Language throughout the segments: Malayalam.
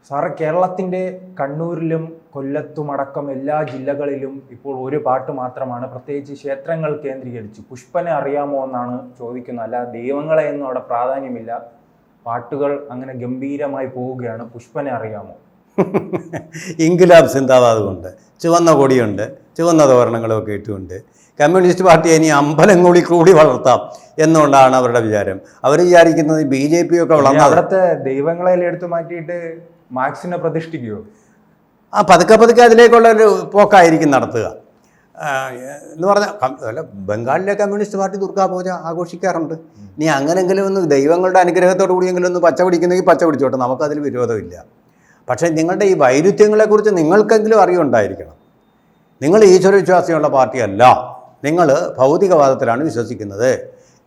സാറ് കേരളത്തിൻ്റെ കണ്ണൂരിലും കൊല്ലത്തുമടക്കം എല്ലാ ജില്ലകളിലും ഇപ്പോൾ ഒരു പാട്ട് മാത്രമാണ്, പ്രത്യേകിച്ച് ക്ഷേത്രങ്ങൾ കേന്ദ്രീകരിച്ച്. പുഷ്പനെ അറിയാമോ എന്നാണ് ചോദിക്കുന്നത്, അല്ല ദൈവങ്ങളെ ഒന്നും അവിടെ പ്രാധാന്യമില്ല. പാട്ടുകൾ അങ്ങനെ ഗംഭീരമായി പോവുകയാണ്. പുഷ്പനെ അറിയാമോ? ഇൻക്വിലാബ് സിന്ദാബാദ് കൊണ്ട് ചുവന്ന കൊടിയുണ്ട്, ചുവന്ന തോരണങ്ങളൊക്കെ ഇട്ടുകൊണ്ട് കമ്മ്യൂണിസ്റ്റ് പാർട്ടിയെ ഇനി അമ്പലങ്ങളിൽ കൂടി വളർത്താം എന്നുകൊണ്ടാണ് അവരുടെ വിചാരം. അവർ വിചാരിക്കുന്നത് BJP ഒക്കെ വളർന്ന അവിടുത്തെ ദൈവങ്ങളെ എടുത്തു മാറ്റിയിട്ട് മാർക്സിനെ പ്രതിഷ്ഠിക്കുമോ? പതുക്കെ പതുക്കെ അതിലേക്കുള്ള ഒരു പോക്കായിരിക്കും നടത്തുക എന്ന് പറഞ്ഞാൽ. അല്ല, ബംഗാളിലെ കമ്മ്യൂണിസ്റ്റ് പാർട്ടി ദുർഗാപൂജ ആഘോഷിക്കാറുണ്ട്. ഇനി അങ്ങനെങ്കിലും ഒന്ന് ദൈവങ്ങളുടെ അനുഗ്രഹത്തോടു കൂടിയെങ്കിലും ഒന്ന് പച്ച പിടിക്കുന്നെങ്കിൽ പച്ച പിടിച്ചോട്ടെ, നമുക്കതിൽ വിരോധമില്ല. പക്ഷേ നിങ്ങളുടെ ഈ വൈരുദ്ധ്യങ്ങളെക്കുറിച്ച് നിങ്ങൾക്കെങ്കിലും അറിവുണ്ടായിരിക്കണം. നിങ്ങൾ ഈശ്വരവിശ്വാസിയുള്ള പാർട്ടിയല്ല, നിങ്ങൾ ഭൗതികവാദത്തിലാണ് വിശ്വസിക്കുന്നത്,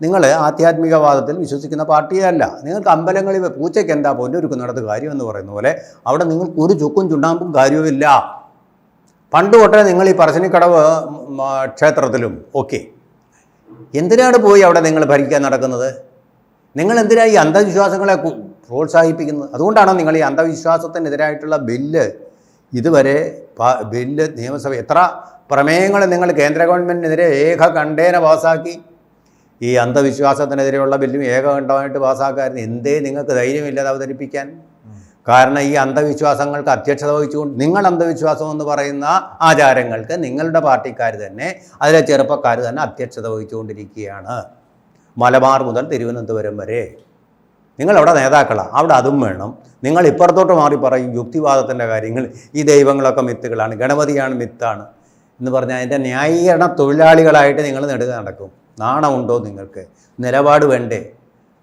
നിങ്ങൾ ആധ്യാത്മികവാദത്തിൽ വിശ്വസിക്കുന്ന പാർട്ടിയല്ല. നിങ്ങൾക്ക് അമ്പലങ്ങളിൽ പൂച്ചയ്ക്ക് എന്താ പൊന്നൊരുക്കുന്നിടത്ത് കാര്യമെന്ന് പറയുന്ന പോലെ അവിടെ നിങ്ങൾക്ക് ഒരു ചുക്കും ചുണ്ണാമ്പും കാര്യവുമില്ല. പണ്ട് തൊട്ടേ നിങ്ങൾ ഈ പറശ്ശിനിക്കടവ് ക്ഷേത്രത്തിലും ഒക്കെ എന്തിനാണ് പോയി അവിടെ നിങ്ങൾ ഭരിക്കാൻ നടക്കുന്നത്? നിങ്ങൾ എന്തിനാണ് ഈ അന്ധവിശ്വാസങ്ങളെ പ്രോത്സാഹിപ്പിക്കുന്നത്? അതുകൊണ്ടാണ് നിങ്ങൾ ഈ അന്ധവിശ്വാസത്തിനെതിരായിട്ടുള്ള ബില്ല് ഇതുവരെ നിയമസഭ എത്ര പ്രമേയങ്ങൾ നിങ്ങൾ കേന്ദ്ര ഗവൺമെൻറ്റിനെതിരെ ഏകകണ്ഠേന പാസ്സാക്കി. ഈ അന്ധവിശ്വാസത്തിനെതിരെയുള്ള ബില്ലും ഏകകണ്ഠമായിട്ട് പാസ്സാക്കായിരുന്നു. എന്തേ നിങ്ങൾക്ക് ധൈര്യമില്ലാതെ അവതരിപ്പിക്കാൻ? കാരണം ഈ അന്ധവിശ്വാസങ്ങൾക്ക് അധ്യക്ഷത വഹിച്ചുകൊണ്ട് നിങ്ങൾ അന്ധവിശ്വാസം എന്ന് പറയുന്ന ആചാരങ്ങൾക്ക് നിങ്ങളുടെ പാർട്ടിക്കാർ തന്നെ, അതിലെ ചെറുപ്പക്കാർ തന്നെ അധ്യക്ഷത വഹിച്ചുകൊണ്ടിരിക്കുകയാണ്. മലബാർ മുതൽ തിരുവനന്തപുരം വരെ നിങ്ങളവിടെ നേതാക്കളാണ്, അവിടെ അതും വേണം. നിങ്ങൾ ഇപ്പുറത്തോട്ട് മാറി പറയും യുക്തിവാദത്തിൻ്റെ കാര്യങ്ങൾ, ഈ ദൈവങ്ങളൊക്കെ മിത്തുകളാണ്, ഗണപതിയാണ് മിത്താണ് എന്ന് പറഞ്ഞാൽ അതിൻ്റെ ന്യായീകരണ തൊഴിലാളികളായിട്ട് നിങ്ങൾ നെടുക നടക്കും. നാണമുണ്ടോ നിങ്ങൾക്ക്? നിലപാട് വേണ്ടേ?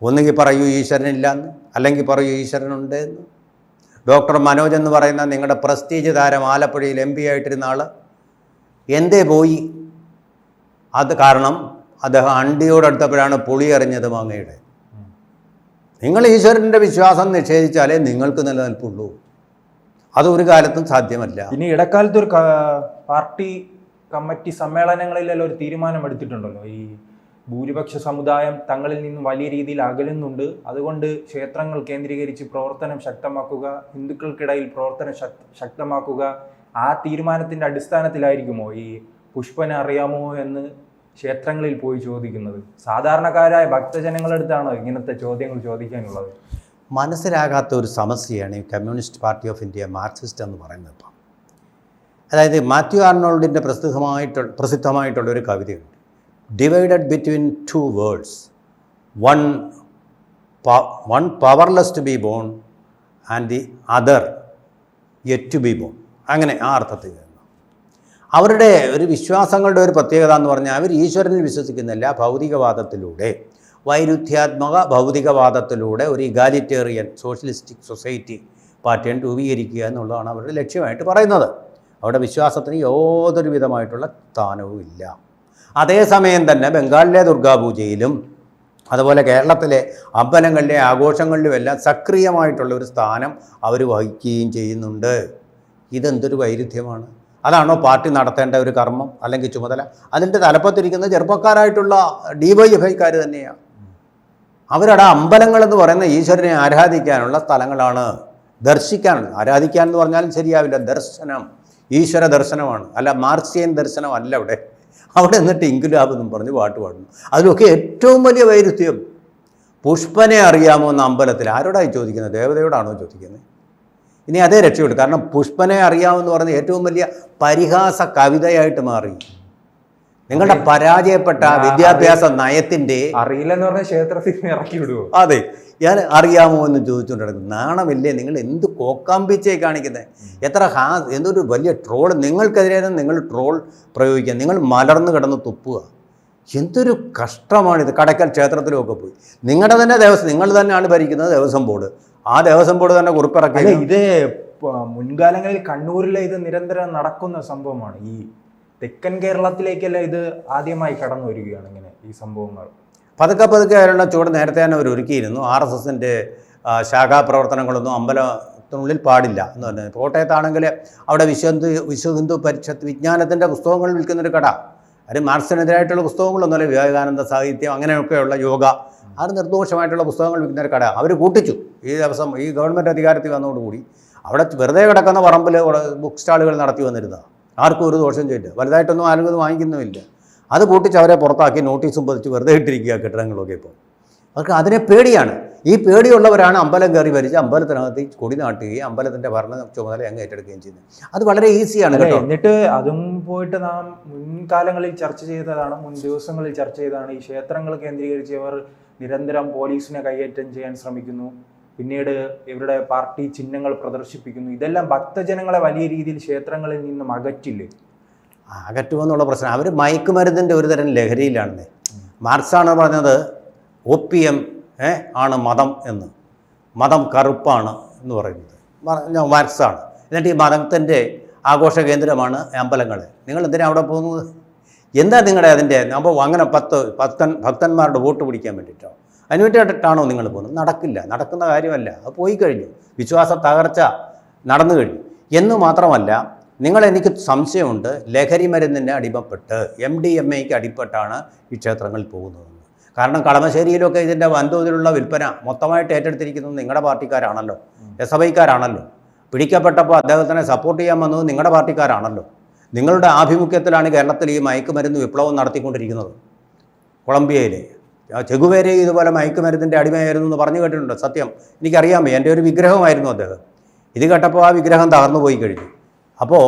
ഒന്നുകിൽ പറയൂ ഈശ്വരനില്ലെന്ന്, അല്ലെങ്കിൽ പറയൂ ഈശ്വരനുണ്ട് എന്ന്. ഡോക്ടർ മനോജ് എന്ന് പറയുന്ന നിങ്ങളുടെ പ്രസ്റ്റീജ് താരം, ആലപ്പുഴയിൽ MP ആയിട്ടിരുന്ന ആൾ എന്തേ പോയി? അത് കാരണം അദ്ദേഹം അണ്ടിയോടടുത്തപ്പോഴാണ് പുളി എറിഞ്ഞത് മാങ്ങയുടെ. നിങ്ങൾ ഈശ്വരൻ്റെ വിശ്വാസം നിഷേധിച്ചാലേ നിങ്ങൾക്ക് നിലനിൽപ്പുള്ളൂ. അതൊരു കാലത്തും സാധ്യമല്ല. ഇനി ഇടക്കാലത്ത് ഒരു പാർട്ടി കമ്മിറ്റി സമ്മേളനങ്ങളിലെല്ലാം ഒരു തീരുമാനം എടുത്തിട്ടുണ്ടല്ലോ, ഈ ഭൂരിപക്ഷ സമുദായം തങ്ങളിൽ നിന്ന് വലിയ രീതിയിൽ അകലുന്നുണ്ട്, അതുകൊണ്ട് ക്ഷേത്രങ്ങൾ കേന്ദ്രീകരിച്ച് പ്രവർത്തനം ശക്തമാക്കുക, ഹിന്ദുക്കൾക്കിടയിൽ പ്രവർത്തനം ശക്തമാക്കുക. ആ തീരുമാനത്തിൻ്റെ അടിസ്ഥാനത്തിലായിരിക്കുമോ ഈ പുഷ്പനെ അറിയാമോ എന്ന് ക്ഷേത്രങ്ങളിൽ പോയി ചോദിക്കുന്നത്? സാധാരണക്കാരായ ഭക്തജനങ്ങളെടുത്താണ് ഇങ്ങനത്തെ ചോദ്യങ്ങൾ ചോദിക്കാനുള്ളത്. മനസ്സിലാകാത്ത ഒരു സമസ്യയാണ് ഈ communist party of India, Marxist എന്ന് പറയുന്നത്. ഇപ്പം അതായത് മാത്യു ആർണോൾഡിൻ്റെ പ്രസിദ്ധമായിട്ടുള്ള ഒരു കവിതയുണ്ട്, divided between two worlds, one powerless to be born and the other yet to be born. അങ്ങനെ ആ അർത്ഥത്തിൽ അവരുടെ ഒരു വിശ്വാസങ്ങളുടെ ഒരു പ്രത്യേകത എന്ന് പറഞ്ഞാൽ അവർ ഈശ്വരനിൽ വിശ്വസിക്കുന്നില്ല, ഭൗതികവാദത്തിലൂടെ, വൈരുദ്ധ്യാത്മക ഭൗതികവാദത്തിലൂടെ ഒരു ഇഗാലിറ്റേറിയൻ സോഷ്യലിസ്റ്റിക് സൊസൈറ്റി പാർട്ടിയെ രൂപീകരിക്കുക എന്നുള്ളതാണ് അവരുടെ ലക്ഷ്യമായിട്ട് പറയുന്നത്. അവിടെ വിശ്വാസത്തിന് യാതൊരു വിധമായിട്ടുള്ള സ്ഥാനവും ഇല്ല. അതേസമയം തന്നെ ബംഗാളിലെ ദുർഗാപൂജയിലും അതുപോലെ കേരളത്തിലെ അമ്പലങ്ങളിലെ ആഘോഷങ്ങളിലുമെല്ലാം സക്രിയമായിട്ടുള്ള ഒരു സ്ഥാനം അവർ വഹിക്കുകയും ചെയ്യുന്നുണ്ട്. ഇതെന്തൊരു വൈരുദ്ധ്യമാണ്! അതാണോ പാർട്ടി നടത്തേണ്ട ഒരു കർമ്മം അല്ലെങ്കിൽ ചുമതല? അതിൻ്റെ തലപ്പത്തിരിക്കുന്ന ചെറുപ്പക്കാരായിട്ടുള്ള DYFIക്കാർ തന്നെയാണ്. അവരുടെ അമ്പലങ്ങളെന്ന് പറയുന്ന ഈശ്വരനെ ആരാധിക്കാനുള്ള സ്ഥലങ്ങളാണ്, ദർശിക്കാനുള്ളത്. ആരാധിക്കാൻ എന്ന് പറഞ്ഞാലും ശരിയാവില്ല, ദർശനം, ഈശ്വര ദർശനമാണ്, അല്ല മാർക്സിയൻ ദർശനമല്ല. അവിടെ എന്നിട്ട് ഇൻക്വിലാബ് എന്നും പറഞ്ഞ് പാട്ട് പാടുന്നു. അതിലൊക്കെ ഏറ്റവും വലിയ വൈരുദ്ധ്യം, പുഷ്പനെ അറിയാമോ എന്ന അമ്പലത്തിൽ ആരോടായി ചോദിക്കുന്നത്? ദേവതയോടാണോ ചോദിക്കുന്നത്? ഇനി അതേ രക്ഷയുള്ളൂ. കാരണം പുഷ്പനെ അറിയാമെന്ന് പറയുന്നത് ഏറ്റവും വലിയ പരിഹാസ കവിതയായിട്ട് മാറി. നിങ്ങളുടെ പരാജയപ്പെട്ട വിദ്യാഭ്യാസ നയത്തിൻ്റെ അറിയില്ലെന്ന് പറഞ്ഞാൽ ക്ഷേത്രത്തിൽ ഇറക്കി വിടുമോ? അതെ, ഞാൻ അറിയാമോ എന്ന് ചോദിച്ചുകൊണ്ട് നടക്കും. നാണമില്ലേ? നിങ്ങൾ എന്ത് കോക്കാമ്പിച്ചേ കാണിക്കുന്നത്? എന്തൊരു വലിയ ട്രോൾ നിങ്ങൾക്കെതിരെ നിങ്ങൾ ട്രോൾ പ്രയോഗിക്കുക. നിങ്ങൾ മലർന്നു കിടന്ന് തുപ്പുക. എന്തൊരു കഷ്ടമാണിത്. കടയ്ക്കൽ ക്ഷേത്രത്തിലുമൊക്കെ പോയി നിങ്ങളുടെ തന്നെ നിങ്ങൾ തന്നെയാണ് ഭരിക്കുന്നത് ദേവസ്വം ബോർഡ്. ആ ദേവസ്വം ബോർഡ് തന്നെ കുറിപ്പിറക്കി. ഇത് മുൻകാലങ്ങളിൽ കണ്ണൂരിലെ ഇത് നിരന്തരം നടക്കുന്ന സംഭവമാണ്. ഈ തെക്കൻ കേരളത്തിലേക്കല്ല ഇത് ആദ്യമായി കടന്നു വരികയാണ് ഇങ്ങനെ ഈ സംഭവങ്ങൾ. പതുക്കെ അതിനുള്ള ചൂട് നേരത്തെ തന്നെ അവർ ഒരുക്കിയിരുന്നു. RSSൻ്റെ ശാഖാപ്രവർത്തനങ്ങളൊന്നും അമ്പലത്തിനുള്ളിൽ പാടില്ല എന്ന് പറഞ്ഞത്. കോട്ടയത്താണെങ്കിൽ അവിടെ വിശ്വ ഹിന്ദു പരിഷത്ത് വിജ്ഞാനത്തിൻ്റെ പുസ്തകങ്ങൾ വിൽക്കുന്നൊരു കട, അത് മാർക്സിനെതിരായിട്ടുള്ള പുസ്തകങ്ങളൊന്നുമല്ല, വിവേകാനന്ദ സാഹിത്യം അങ്ങനെയൊക്കെയുള്ള യോഗ, അത് നിർദോഷമായിട്ടുള്ള പുസ്തകങ്ങൾ വിൽക്കുന്ന ഒരു കട അവർ കൂട്ടിച്ചു. ഈ ദിവസം ഈ ഗവൺമെൻറ് അധികാരത്തിൽ വന്നതോടുകൂടി അവിടെ വെറുതെ കിടക്കുന്ന പറമ്പിൽ ബുക്ക് സ്റ്റാളുകൾ നടത്തി വന്നിരുന്നതാണ്. ആർക്കും ഒരു ദോഷം ചെയ്യില്ല, വലുതായിട്ടൊന്നും ആരും ഇത് വാങ്ങിക്കുന്നുമില്ല. അത് പൂട്ടിച്ച് അവരെ പുറത്താക്കി നോട്ടീസും പതിച്ച് വെറുതെ ഇട്ടിരിക്കുക കെട്ടിടങ്ങളൊക്കെ. ഇപ്പോൾ അവർക്ക് അതിനെ പേടിയാണ്. ഈ പേടിയുള്ളവരാണ് അമ്പലം കയറി ഭരിച്ച് അമ്പലത്തിനകത്ത് കൊടി നാട്ടുകയും അമ്പലത്തിൻ്റെ ഭരണ ചുമതല അങ്ങ് ഏറ്റെടുക്കുകയും ചെയ്യുന്നത്. അത് വളരെ ഈസിയാണ് കേട്ടോ. എന്നിട്ട് അതും പോയിട്ട് നാം മുൻകാലങ്ങളിൽ ചർച്ച ചെയ്തതാണ്, മുൻ ദിവസങ്ങളിൽ ചർച്ച ചെയ്തതാണ്. ഈ ക്ഷേത്രങ്ങൾ കേന്ദ്രീകരിച്ച് അവർ നിരന്തരം പോലീസിനെ കൈയേറ്റം ചെയ്യാൻ ശ്രമിക്കുന്നു, പിന്നീട് ഇവരുടെ പാർട്ടി ചിഹ്നങ്ങൾ പ്രദർശിപ്പിക്കുന്നു. ഇതെല്ലാം ഭക്തജനങ്ങളെ വലിയ രീതിയിൽ ക്ഷേത്രങ്ങളിൽ നിന്നും അകറ്റില്ലേ? അകറ്റുമെന്നുള്ള പ്രശ്നം. അവർ മയക്കുമരുന്നിൻ്റെ ഒരു തരം ലഹരിയിലാണെന്നേ. മാർക്സാണ് പറഞ്ഞത് OPM ആണ് മതം എന്ന്, മതം കറുപ്പാണ് എന്ന് പറയുന്നത് മാർക്സാണ്. എന്നിട്ട് ഈ മതത്തിൻ്റെ ആഘോഷ കേന്ദ്രമാണ് അമ്പലങ്ങൾ. നിങ്ങൾ എന്തിനാണ് അവിടെ പോകുന്നത്? എന്താ നിങ്ങളുടെ അതിൻ്റെ അപ്പോൾ അങ്ങനെ ഭക്തന്മാരുടെ വോട്ട് പിടിക്കാൻ വേണ്ടിയിട്ടോ അതിന് വേണ്ടിയിട്ടാണോ നിങ്ങൾ പോകുന്നത്? നടക്കില്ല, നടക്കുന്ന കാര്യമല്ല. അത് പോയി കഴിഞ്ഞു, വിശ്വാസ തകർച്ച നടന്നു കഴിഞ്ഞു. എന്ന് മാത്രമല്ല, എനിക്ക് സംശയമുണ്ട്, ലഹരി മരുന്നിന് അടിമപ്പെട്ട് MDMAയ്ക്ക് അടിപ്പെട്ടാണ് ഈ ക്ഷേത്രങ്ങളിൽ പോകുന്നത്. കാരണം കളമശ്ശേരിയിലൊക്കെ ഇതിൻ്റെ വൻതോതിലുള്ള വിൽപ്പന മൊത്തമായിട്ട് ഏറ്റെടുത്തിരിക്കുന്നത് നിങ്ങളുടെ പാർട്ടിക്കാരാണല്ലോ, SFIക്കാരാണല്ലോ. പിടിക്കപ്പെട്ടപ്പോൾ അദ്ദേഹത്തിനെ സപ്പോർട്ട് ചെയ്യാൻ വന്നത് നിങ്ങളുടെ പാർട്ടിക്കാരാണല്ലോ. നിങ്ങളുടെ ആഭിമുഖ്യത്തിലാണ് കേരളത്തിൽ ഈ മയക്കുമരുന്ന് വിപ്ലവം നടത്തിക്കൊണ്ടിരിക്കുന്നത്. കൊളംബിയയിൽ ചെഗുവേര ഇതുപോലെ മയക്കുമരുന്നിൻ്റെ അടിമയായിരുന്നു എന്ന് പറഞ്ഞു കേട്ടിട്ടുണ്ട്. സത്യം എനിക്കറിയാമേ, എൻ്റെ ഒരു വിഗ്രഹമായിരുന്നു അദ്ദേഹം. ഇത് കേട്ടപ്പോൾ ആ വിഗ്രഹം തകർന്നു പോയി കഴിഞ്ഞു. അപ്പോൾ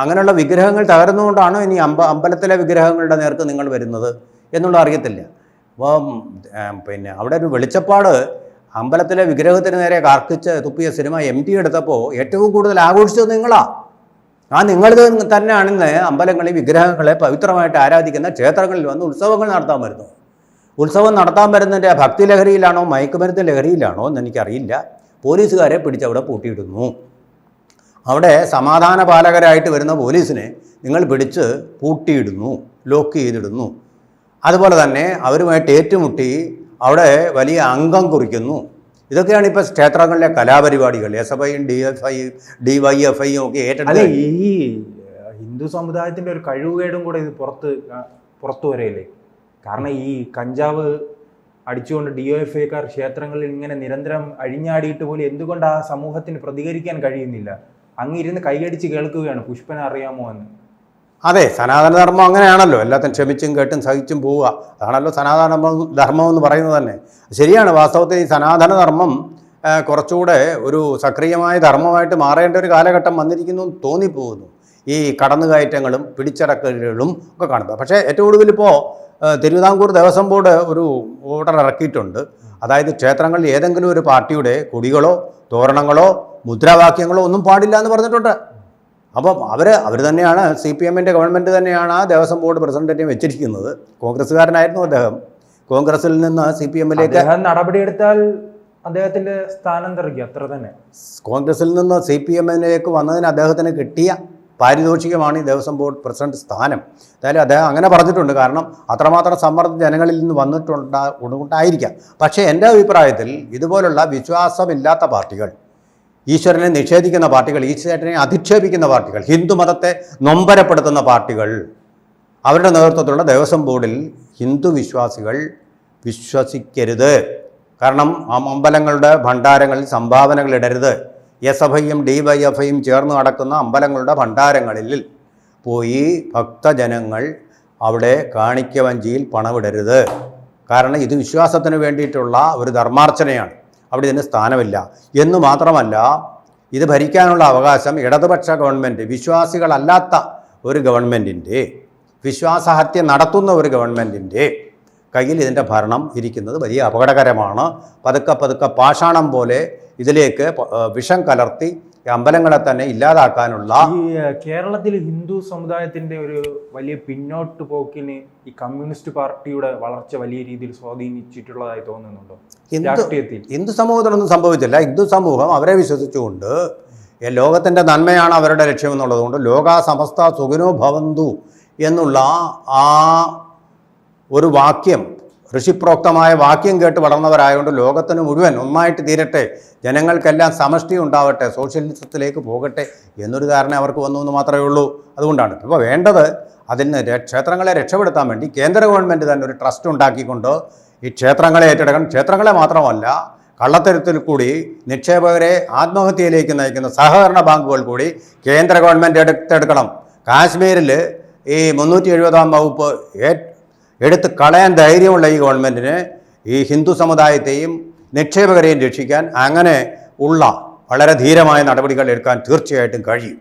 അങ്ങനെയുള്ള വിഗ്രഹങ്ങൾ തകർന്നുകൊണ്ടാണോ ഇനി അമ്പലത്തിലെ വിഗ്രഹങ്ങളുടെ നേർക്ക് നിങ്ങൾ വരുന്നത് എന്നുള്ള അറിയത്തില്ല. അപ്പോൾ പിന്നെ അവിടെ ഒരു വെളിച്ചപ്പാട് അമ്പലത്തിലെ വിഗ്രഹത്തിന് നേരെ കാർക്കിച്ച് തുപ്പിയ സിനിമ MT എടുത്തപ്പോൾ ഏറ്റവും കൂടുതൽ ആഘോഷിച്ചത് നിങ്ങളാണ്. നിങ്ങൾ തന്നെയാണെന്ന് അമ്പലങ്ങളിൽ വിഗ്രഹങ്ങളെ പവിത്രമായിട്ട് ആരാധിക്കുന്ന ക്ഷേത്രങ്ങളിൽ വന്ന് ഉത്സവങ്ങൾ നടത്താൻ വരുന്നു. ഉത്സവം നടത്താൻ വരുന്നതിൻ്റെ ഭക്തി ലഹരിയിലാണോ മയക്കുമരുന്ന് ലഹരിയിലാണോ എന്ന് എനിക്കറിയില്ല. പോലീസുകാരെ പിടിച്ചവിടെ പൂട്ടിയിടുന്നു. അവിടെ സമാധാന പാലകരായിട്ട് വരുന്ന പോലീസിനെ നിങ്ങൾ പിടിച്ച് പൂട്ടിയിടുന്നു, ലോക്ക് ചെയ്തിടുന്നു. അതുപോലെ തന്നെ അവരുമായിട്ട് ഏറ്റുമുട്ടി അവിടെ വലിയ അംഗം കുറിക്കുന്നു. ഇതൊക്കെയാണ് ഇപ്പോൾ ക്ഷേത്രങ്ങളിലെ കലാപരിപാടികൾ. SFIയും DYFIയും ഒക്കെ ഏറ്റെടുത്ത്. ഈ ഹിന്ദു സമുദായത്തിൻ്റെ ഒരു കഴിവുകേടും കൂടെ ഇത് പുറത്തു വരെയല്ലേ? കാരണം ഈ കഞ്ചാവ് അടിച്ചുകൊണ്ട് DYFIക്കാർ ക്ഷേത്രങ്ങളിൽ ഇങ്ങനെ നിരന്തരം അഴിഞ്ഞാടിയിട്ട് പോലും എന്തുകൊണ്ട് ആ സമൂഹത്തിന് പ്രതികരിക്കാൻ കഴിയുന്നില്ല? അങ്ങിരുന്ന് കൈയടിച്ച് കേൾക്കുകയാണ്, പുഷ്പനെ അറിയാമോ എന്ന്. അതെ, സനാതനധർമ്മം അങ്ങനെയാണല്ലോ, എല്ലാത്തിനും ക്ഷമിച്ചും കേട്ടും സഹിച്ചും പോവുക. അതാണല്ലോ സനാതന ധർമ്മം എന്ന് പറയുന്നത് തന്നെ. ശരിയാണ്. വാസ്തവത്തിൽ ഈ സനാതനധർമ്മം കുറച്ചുകൂടെ ഒരു സക്രിയമായ ധർമ്മമായിട്ട് മാറേണ്ട ഒരു കാലഘട്ടം വന്നിരിക്കുന്നു എന്ന് തോന്നിപ്പോകുന്നു. ഈ കടന്നുകയറ്റങ്ങളും പിടിച്ചടക്കലുകളും ഒക്കെ കാണുമ്പോൾ. പക്ഷേ ഏറ്റവും കൂടുതൽ ഇപ്പോൾ തിരുവിതാംകൂർ ദേവസ്വം ബോർഡ് ഒരു ഓർഡർ ഇറക്കിയിട്ടുണ്ട്. അതായത് ക്ഷേത്രങ്ങളിൽ ഏതെങ്കിലും ഒരു പാർട്ടിയുടെ കൊടികളോ തോരണങ്ങളോ മുദ്രാവാക്യങ്ങളോ ഒന്നും പാടില്ല എന്ന് പറഞ്ഞിട്ടുണ്ട്. അപ്പം അവർ തന്നെയാണ്, CPMൻ്റെ ഗവൺമെൻറ് തന്നെയാണ് ആ ദേവസ്വം ബോർഡ് പ്രസിഡന്റിനെ വെച്ചിരിക്കുന്നത്. കോൺഗ്രസ്സുകാരനായിരുന്നു അദ്ദേഹം. കോൺഗ്രസിൽ നിന്ന് CPMലേക്ക് നടപടിയെടുത്താൽ അദ്ദേഹത്തിൻ്റെ സ്ഥാനം തെറിക്കും, അത്ര തന്നെ. കോൺഗ്രസിൽ നിന്ന് CPMലേക്ക് വന്നതിന് അദ്ദേഹത്തിന് കിട്ടിയ പാരിതോഷികമാണ് ഈ ദേവസ്വം ബോർഡ് പ്രസിഡന്റ് സ്ഥാനം. എന്തായാലും അദ്ദേഹം അങ്ങനെ പറഞ്ഞിട്ടുണ്ട്. കാരണം അത്രമാത്രം സമ്മർദ്ദം ജനങ്ങളിൽ നിന്ന് വന്നിട്ടുണ്ടായിരിക്കാം. പക്ഷേ എൻ്റെ അഭിപ്രായത്തിൽ ഇതുപോലുള്ള വിശ്വാസമില്ലാത്ത പാർട്ടികൾ, ഈശ്വരനെ നിഷേധിക്കുന്ന പാർട്ടികൾ, ഈശ്വരനെ അധിക്ഷേപിക്കുന്ന പാർട്ടികൾ, ഹിന്ദുമതത്തെ നൊമ്പരപ്പെടുത്തുന്ന പാർട്ടികൾ, അവരുടെ നേതൃത്വത്തിലുള്ള ദേവസ്വം ബോർഡിൽ ഹിന്ദു വിശ്വാസികൾ വിശ്വസിക്കരുത്. കാരണം അമ്പലങ്ങളുടെ ഭണ്ഡാരങ്ങളിൽ സംഭാവനകൾ ഇടരുത്. SFIയും DYFIയും ചേർന്ന് നടക്കുന്ന അമ്പലങ്ങളുടെ ഭണ്ഡാരങ്ങളിൽ പോയി ഭക്തജനങ്ങൾ അവിടെ കാണിക്കവഞ്ചിയിൽ പണമിടരുത്. കാരണം ഇത് വിശ്വാസത്തിന് വേണ്ടിയിട്ടുള്ള ഒരു ധർമാർച്ചനയാണ്. അവിടെ ഇതിന് സ്ഥാനമില്ല. എന്ന് മാത്രമല്ല, ഇത് ഭരിക്കാനുള്ള അവകാശം ഇടതുപക്ഷ ഗവൺമെൻറ്, വിശ്വാസികളല്ലാത്ത ഒരു ഗവൺമെൻറ്റിൻ്റെ, വിശ്വാസഹത്യ നടത്തുന്ന ഒരു ഗവൺമെൻറ്റിൻ്റെ കയ്യിൽ ഇതിൻ്റെ ഭരണം ഇരിക്കുന്നത് വലിയ അപകടകരമാണ്. പതുക്കെ പാഷാണം പോലെ ഇതിലേക്ക് വിഷം കലർത്തി അമ്പലങ്ങളെ തന്നെ ഇല്ലാതാക്കാനുള്ള ഈ കേരളത്തിൽ ഹിന്ദു സമുദായത്തിൻ്റെ ഒരു വലിയ പിന്നോട്ട് പോക്കിന് ഈ കമ്മ്യൂണിസ്റ്റ് പാർട്ടിയുടെ വളർച്ച വലിയ രീതിയിൽ സ്വാധീനിച്ചിട്ടുള്ളതായി തോന്നുന്നുണ്ടോ? ഹിന്ദു സമൂഹത്തിനൊന്നും സംഭവിച്ചില്ല. ഹിന്ദു സമൂഹം അവരെ വിശ്വസിച്ചുകൊണ്ട് ലോകത്തിൻ്റെ നന്മയാണ് അവരുടെ ലക്ഷ്യമെന്നുള്ളതുകൊണ്ട് ലോകാ സമസ്ത സുഖിനോ ഭവന്തു എന്നുള്ള ആ ഒരു വാക്യം, ഋഷിപ്രോക്തമായ വാക്യം കേട്ട് വളർന്നവരായതുകൊണ്ട് ലോകത്തിന് മുഴുവൻ ഒന്നായിട്ട് തീരട്ടെ, ജനങ്ങൾക്കെല്ലാം സമഷ്ടി ഉണ്ടാവട്ടെ, സോഷ്യലിസത്തിലേക്ക് പോകട്ടെ എന്നൊരു ധാരണ അവർക്ക് വന്നു എന്ന് മാത്രമേ ഉള്ളൂ. അതുകൊണ്ടാണ് ഇപ്പോൾ വേണ്ടത് അതിന് ക്ഷേത്രങ്ങളെ രക്ഷപ്പെടുത്താൻ വേണ്ടി കേന്ദ്ര ഗവൺമെൻറ് തന്നെ ഒരു ട്രസ്റ്റ് ഉണ്ടാക്കിക്കൊണ്ട് ഈ ക്ഷേത്രങ്ങളെ ഏറ്റെടുക്കണം. ക്ഷേത്രങ്ങളെ മാത്രമല്ല, കള്ളത്തരത്തിൽ കൂടി നിക്ഷേപകരെ ആത്മഹത്യയിലേക്ക് നയിക്കുന്ന സഹകരണ ബാങ്കുകൾ കൂടി കേന്ദ്ര ഗവൺമെൻറ് എടുത്തെടുക്കണം. കാശ്മീരിൽ ഈ 370-ാം വകുപ്പ് എടുത്ത് കളയാൻ ധൈര്യമുള്ള ഈ ഗവൺമെൻറ്റിന് ഈ ഹിന്ദു സമുദായത്തെയും നിക്ഷേപകരെയും രക്ഷിക്കാൻ അങ്ങനെ ഉള്ള വളരെ ധീരമായ നടപടികൾ എടുക്കാൻ തീർച്ചയായിട്ടും കഴിയും.